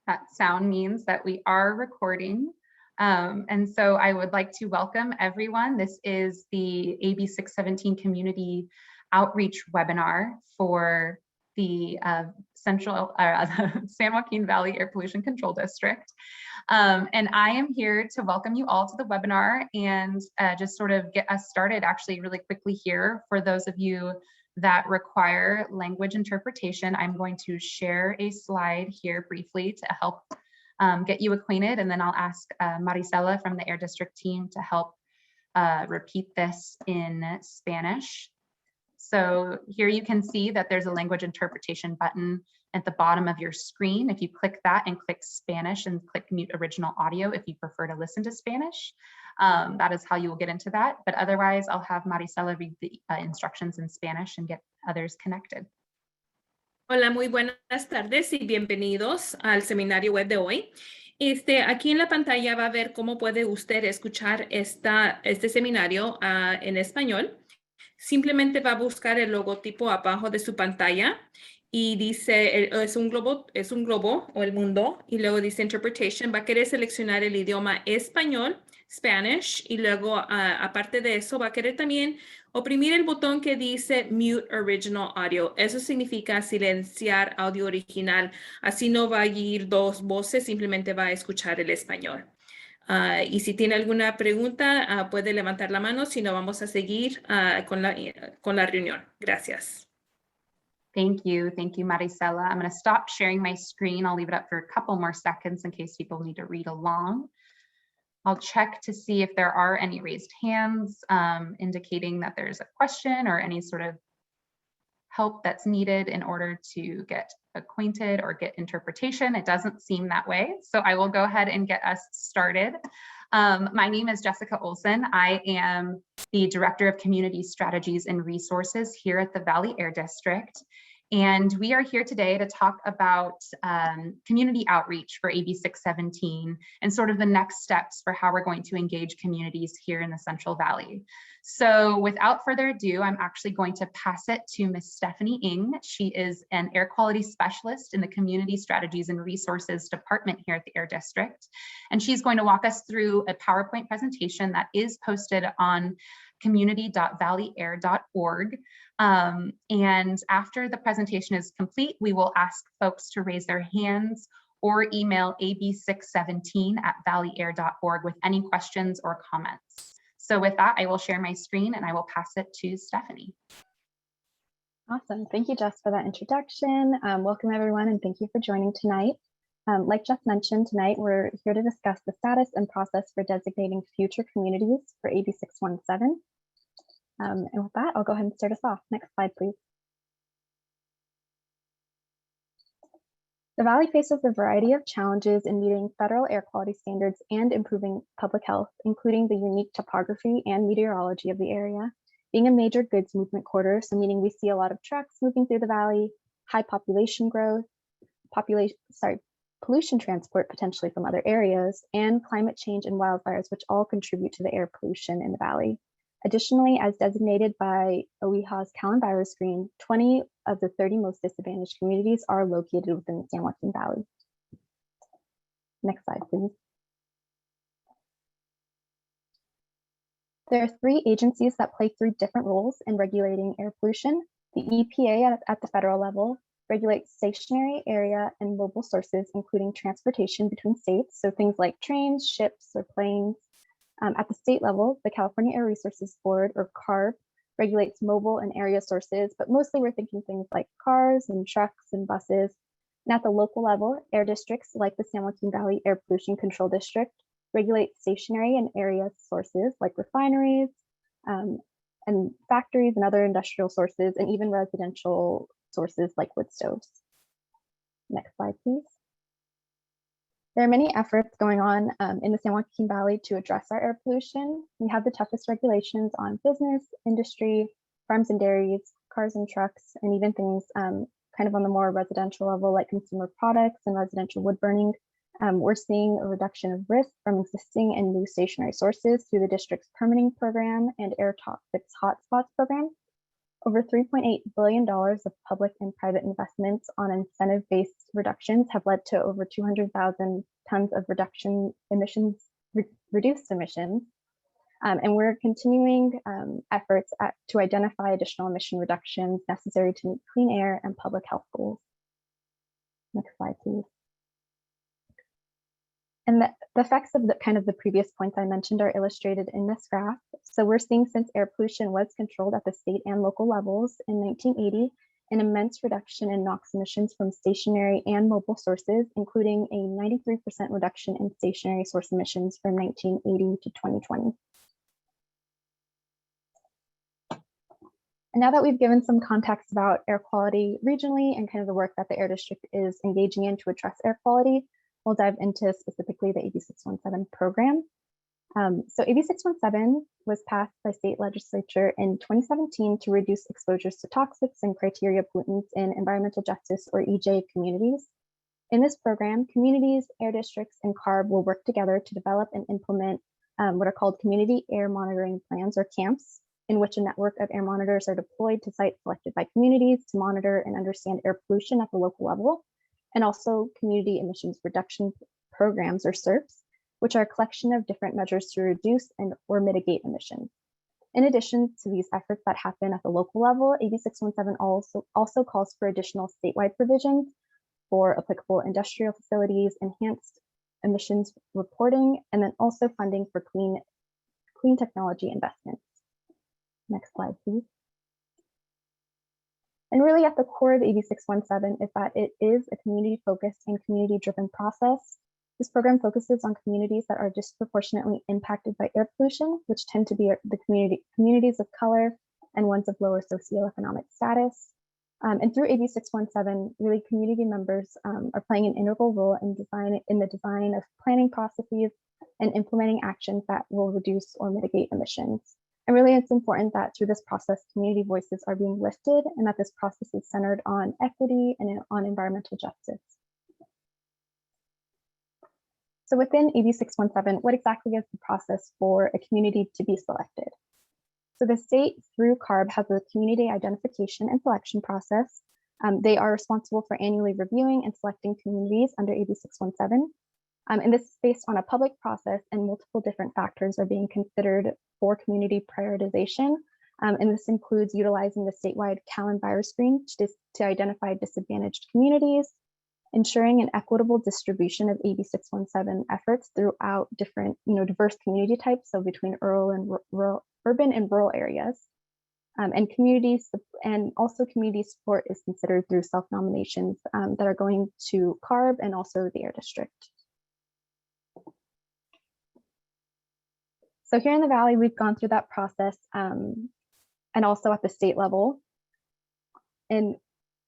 That sound means that we are recording. And so I would like to welcome everyone. This is the AB 617 Community Outreach webinar for the San Joaquin Valley Air Pollution Control District. And I am here to welcome you all to the webinar and just sort of get us started actually really quickly here. For those of you that require language interpretation, I'm going to share a slide here briefly to help get you acquainted, and then I'll ask Maricela from the Air District team to help repeat this in Spanish. So here you can see that there's a language interpretation button at the bottom of your screen. If you click that and click Spanish and click mute original audio if you prefer to listen to Spanish, that is how you will get into that. But otherwise, I'll have Maricela read the instructions in Spanish and get others connected. Hola, muy buenas tardes y bienvenidos al seminario web de hoy. Aquí en la pantalla va a ver cómo puede usted escuchar este seminario en español. Simplemente va a buscar el logotipo abajo de su pantalla y dice, es un globo o el mundo, y luego dice Interpretation. Va a querer seleccionar el idioma español, Spanish, y luego aparte de eso va a querer también oprimir el botón que dice Mute Original Audio. Eso significa silenciar audio original. Así no va a ir dos voces, simplemente va a escuchar el español. Y si tiene alguna pregunta, puede levantar la mano, si no vamos a seguir con la reunión. Gracias. Thank you, Maricela. I'm going to stop sharing my screen. I'll leave it up for a couple more seconds in case people need to read along. I'll check to see if there are any raised hands indicating that there's a question or any sort of help that's needed in order to get acquainted or get interpretation. It doesn't seem that way, so I will go ahead and get us started. My name is Jessica Olson. I am the Director of Community Strategies and Resources here at the Valley Air District. And we are here today to talk about community outreach for AB 617 and sort of the next steps for how we're going to engage communities here in the Central Valley. So without further ado, I'm actually going to pass it to Ms. Stephanie Ng. She is an air quality specialist in the Community Strategies and Resources Department here at the Air District. And she's going to walk us through a PowerPoint presentation that is posted on community.valleyair.org. And after the presentation is complete, we will ask folks to raise their hands or email ab617@valleyair.org with any questions or comments. So with that, I will share my screen and I will pass it to Stephanie. Awesome. Thank you, Jess, for that introduction. Welcome, everyone, and thank you for joining tonight. Like Jess mentioned, tonight we're here to discuss the status and process for designating future communities for AB 617. And with that, I'll go ahead and start us off. Next slide, please. The Valley faces a variety of challenges in meeting federal air quality standards and improving public health, including the unique topography and meteorology of the area. Being a major goods movement corridor, so meaning we see a lot of trucks moving through the valley, high population growth, pollution transport potentially from other areas, and climate change and wildfires, which all contribute to the air pollution in the valley. Additionally, as designated by OEHA's CalEnviro screen, 20 of the 30 most disadvantaged communities are located within the San Joaquin Valley. Next slide, please. There are 3 agencies that play 3 different roles in regulating air pollution. The EPA at the federal level regulates stationary area and mobile sources, including transportation between states, so things like trains, ships, or planes. At the state level, the California Air Resources Board, or CARB, regulates mobile and area sources, but mostly we're thinking things like cars and trucks and buses. And at the local level, air districts like the San Joaquin Valley Air Pollution Control District regulate stationary and area sources like refineries and factories and other industrial sources, and even residential sources like wood stoves. Next slide, please. There are many efforts going on in the San Joaquin Valley to address our air pollution. We have the toughest regulations on business, industry, farms and dairies, cars and trucks, and even things kind of on the more residential level like consumer products and residential wood burning. We're seeing a reduction of risk from existing and new stationary sources through the district's permitting program and air toxics hotspots program. Over $3.8 billion of public and private investments on incentive-based reductions have led to over 200,000 tons of reduced emissions. And we're continuing efforts to identify additional emission reductions necessary to meet clean air and public health goals. Next slide, please. And the effects of the previous points I mentioned are illustrated in this graph. So we're seeing, since air pollution was controlled at the state and local levels in 1980, an immense reduction in NOx emissions from stationary and mobile sources, including a 93% reduction in stationary source emissions from 1980 to 2020. And now that we've given some context about air quality regionally and kind of the work that the Air District is engaging in to address air quality, we'll dive into specifically the AB 617 program. So AB 617 was passed by state legislature in 2017 to reduce exposures to toxics and criteria pollutants in environmental justice, or EJ, communities. In this program, communities, air districts, and CARB will work together to develop and implement what are called community air monitoring plans, or CAMPs, in which a network of air monitors are deployed to sites selected by communities to monitor and understand air pollution at the local level, and also community emissions reduction programs, or CERPs, which are a collection of different measures to reduce or mitigate emissions. In addition to these efforts that happen at the local level, AB 617 also calls for additional statewide provisions for applicable industrial facilities, enhanced emissions reporting, and then also funding for clean technology investments. Next slide, please. And really at the core of AB 617 is that it is a community-focused and community-driven process. This program focuses on communities that are disproportionately impacted by air pollution, which tend to be the communities of color and ones of lower socioeconomic status. And through AB 617, really community members are playing an integral role in the design of planning processes and implementing actions that will reduce or mitigate emissions. And really, it's important that through this process, community voices are being lifted and that this process is centered on equity and on environmental justice. So within AB 617, what exactly is the process for a community to be selected? So the state, through CARB, has a community identification and selection process. They are responsible for annually reviewing and selecting communities under AB 617. And this is based on a public process, and multiple different factors are being considered for community prioritization. And this includes utilizing the statewide CALEN virus screen to identify disadvantaged communities, ensuring an equitable distribution of AB 617 efforts throughout different, diverse community types, so between urban and rural areas. And communities, and also community support is considered through self-nominations that are going to CARB and also the Air District. So here in the Valley, we've gone through that process and also at the state level. And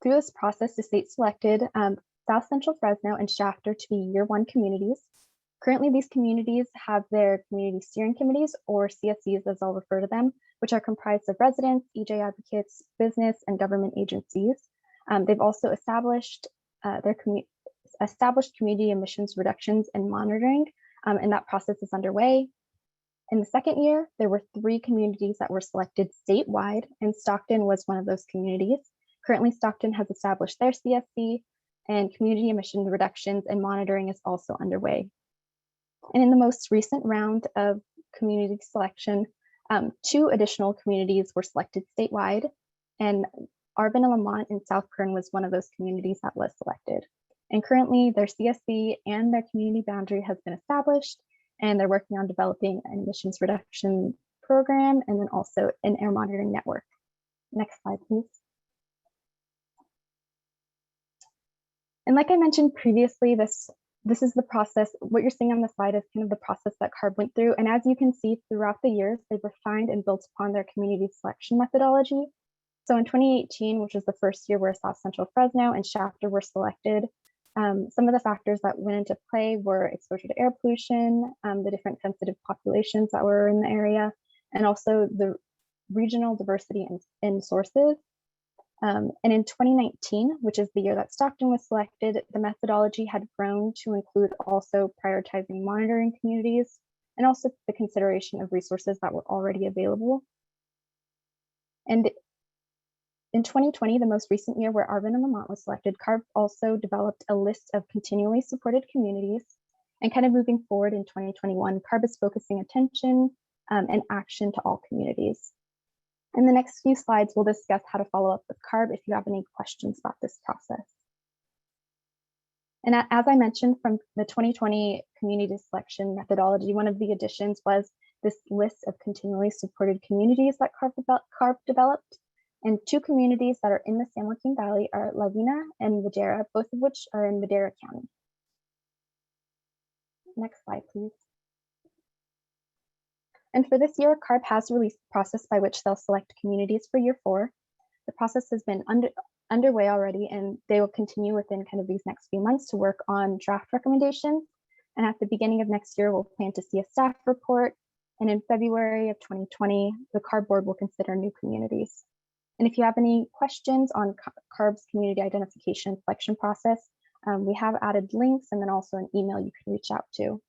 through this process, the state selected South Central Fresno and Shafter to be year one communities. Currently, these communities have their community steering committees, or CSCs as I'll refer to them, which are comprised of residents, EJ advocates, business, and government agencies. They've also established community emissions reductions and monitoring, and that process is underway. In the second year, there were 3 communities that were selected statewide, and Stockton was one of those communities. Currently, Stockton has established their CSC, and community emission reductions and monitoring is also underway. And in the most recent round of community selection, 2 additional communities were selected statewide, and Arvin and Lamont in South Kern was one of those communities that was selected. And currently, their CSC and their community boundary has been established, and they're working on developing an emissions reduction program and then also an air monitoring network. Next slide, please. And like I mentioned previously, this is the process. What you're seeing on the slide is kind of the process that CARB went through. And as you can see throughout the years, they've refined and built upon their community selection methodology. So in 2018, which was the first year where South Central Fresno and Shafter were selected, some of the factors that went into play were exposure to air pollution, the different sensitive populations that were in the area, and also the regional diversity in sources. And in 2019, which is the year that Stockton was selected, the methodology had grown to include also prioritizing monitoring communities and also the consideration of resources that were already available. And in 2020, the most recent year where Arvin and Lamont was selected, CARB also developed a list of continually supported communities. And kind of moving forward in 2021, CARB is focusing attention and action to all communities. In the next few slides, we'll discuss how to follow up with CARB if you have any questions about this process. And as I mentioned from the 2020 community selection methodology, one of the additions was this list of continually supported communities that CARB developed. And two communities that are in the San Joaquin Valley are La Vina and Madera, both of which are in Madera County. Next slide, please. And for this year, CARB has released a process by which they'll select communities for year 4. The process has been underway already, and they will continue within kind of these next few months to work on draft recommendations. And at the beginning of next year, we'll plan to see a staff report. And in February of 2020, the CARB board will consider new communities. And if you have any questions on CARB's community identification selection process, we have added links and then also an email you can reach out to.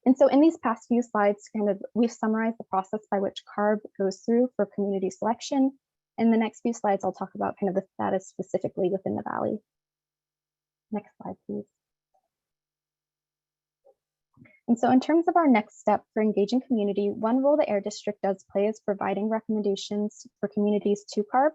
And so in these past few slides, we've summarized the process by which CARB goes through for community selection. In the next few slides, I'll talk about kind of the status specifically within the Valley. Next slide, please. And so in terms of our next step for engaging community, one role the Air District does play is providing recommendations for communities to CARB.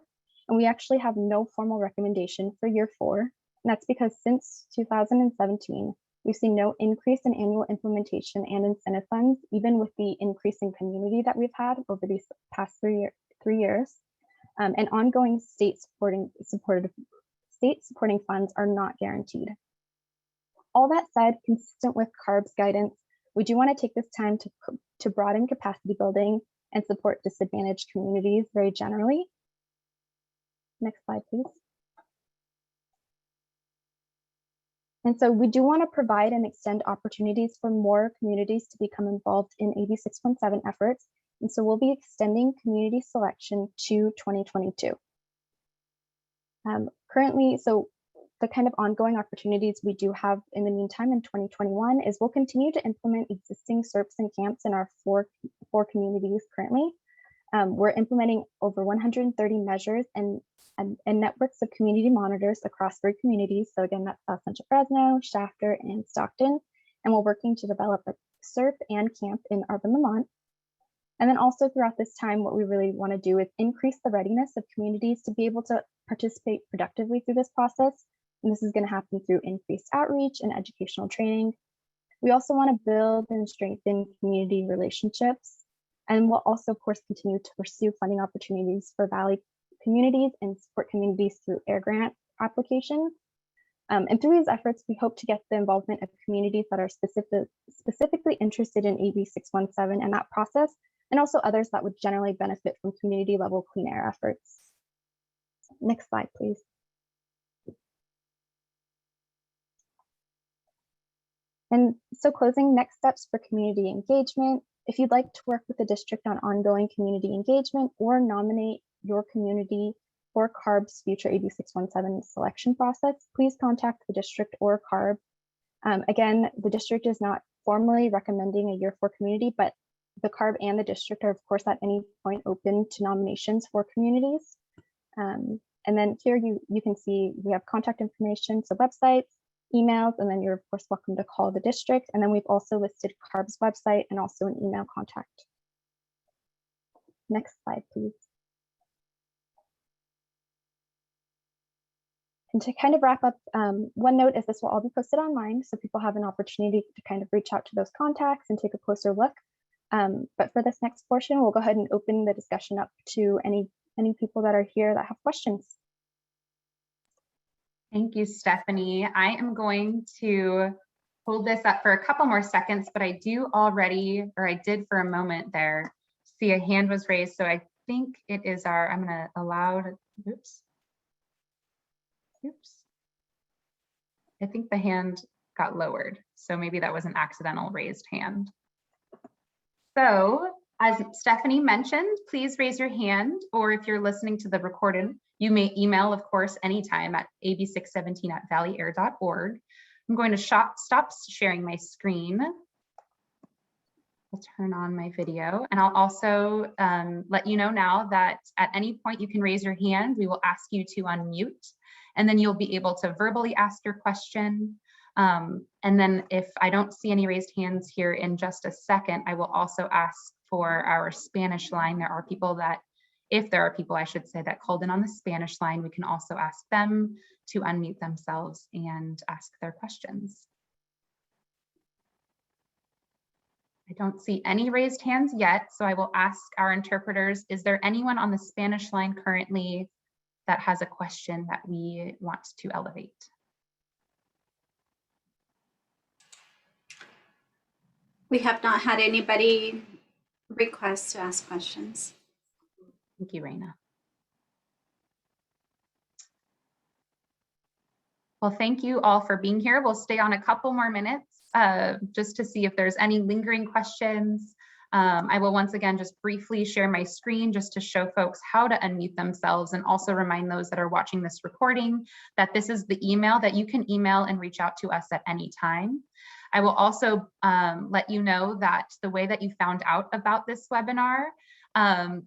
And we actually have no formal recommendation for year 4. And that's because since 2017, we've seen no increase in annual implementation and incentive funds, even with the increase in community that we've had over these past 3 years. And ongoing state supporting funds are not guaranteed. All that said, consistent with CARB's guidance, we do want to take this time to broaden capacity building and support disadvantaged communities very generally. Next slide, please. And so we do want to provide and extend opportunities for more communities to become involved in AB 617 efforts. And so we'll be extending community selection to 2022. Currently, so the kind of ongoing opportunities we do have in the meantime in 2021 is we'll continue to implement existing SERPs and camps in our four communities currently. We're implementing over 130 measures and networks of community monitors across 3 communities. So again, that's South Central Fresno, Shafter, and Stockton. And we're working to develop a SERP and camp in Arvin, Lamont. And then also throughout this time, what we really want to do is increase the readiness of communities to be able to participate productively through this process. And this is going to happen through increased outreach and educational training. We also want to build and strengthen community relationships. And we'll also, of course, continue to pursue funding opportunities for Valley communities and support communities through air grant applications. And through these efforts, we hope to get the involvement of communities that are specifically interested in AB 617 and that process, and also others that would generally benefit from community level clean air efforts. Next slide, please. And so closing, next steps for community engagement. If you'd like to work with the district on ongoing community engagement or nominate your community for CARB's future AB 617 selection process, please contact the district or CARB. Again, the district is not formally recommending a year 4 community, but the CARB and the district are, of course, at any point open to nominations for communities. And then here you can see we have contact information, so websites, emails, and then you're, of course, welcome to call the district. And then we've also listed CARB's website and also an email contact. Next slide, please. And to kind of wrap up, one note is this will all be posted online, so people have an opportunity to kind of reach out to those contacts and take a closer look. But for this next portion, we'll go ahead and open the discussion up to any people that are here that have questions. Thank you, Stephanie. I am going to hold this up for a couple more seconds, but I do already, or I did for a moment there, see a hand was raised. So I think it is our, I'm going to allow, oops. I think the hand got lowered. So maybe that was an accidental raised hand. So as Stephanie mentioned, please raise your hand, or if you're listening to the recording, you may email, of course, anytime at ab617@valleyair.org. I'm going to stop sharing my screen. I'll turn on my video, and I'll also let you know now that at any point you can raise your hand. We will ask you to unmute, and then you'll be able to verbally ask your question. And then if I don't see any raised hands here in just a second, I will also ask for our Spanish line. There are people that, if there are people, I should say, that called in on the Spanish line, we can also ask them to unmute themselves and ask their questions. I don't see any raised hands yet, so I will ask our interpreters, is there anyone on the Spanish line currently that has a question that we want to elevate? We have not had anybody request to ask questions. Thank you, Raina. Well, thank you all for being here. We'll stay on a couple more minutes just to see if there's any lingering questions. I will once again just briefly share my screen just to show folks how to unmute themselves, and also remind those that are watching this recording that this is the email that you can email and reach out to us at any time. I will also let you know that the way that you found out about this webinar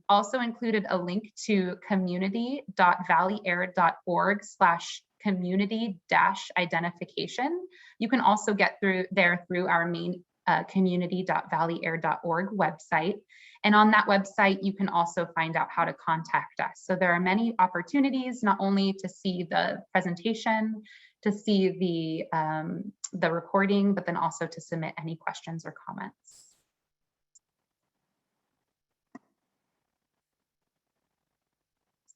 also included a link to community.valleyair.org/community-identification. You can also get through our main community.valleyair.org website. And on that website, you can also find out how to contact us. So there are many opportunities, not only to see the presentation, to see the recording, but then also to submit any questions or comments.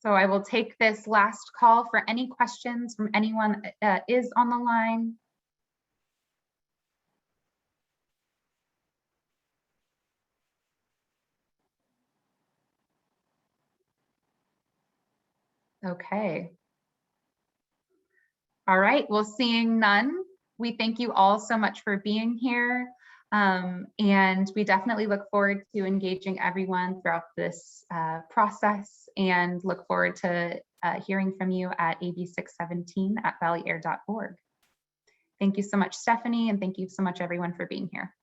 So I will take this last call for any questions from anyone that is on the line. Okay. All right, well, seeing none, we thank you all so much for being here. And we definitely look forward to engaging everyone throughout this process, and look forward to hearing from you at AB617 at valleyair.org. Thank you so much, Stephanie, and thank you so much, everyone, for being here.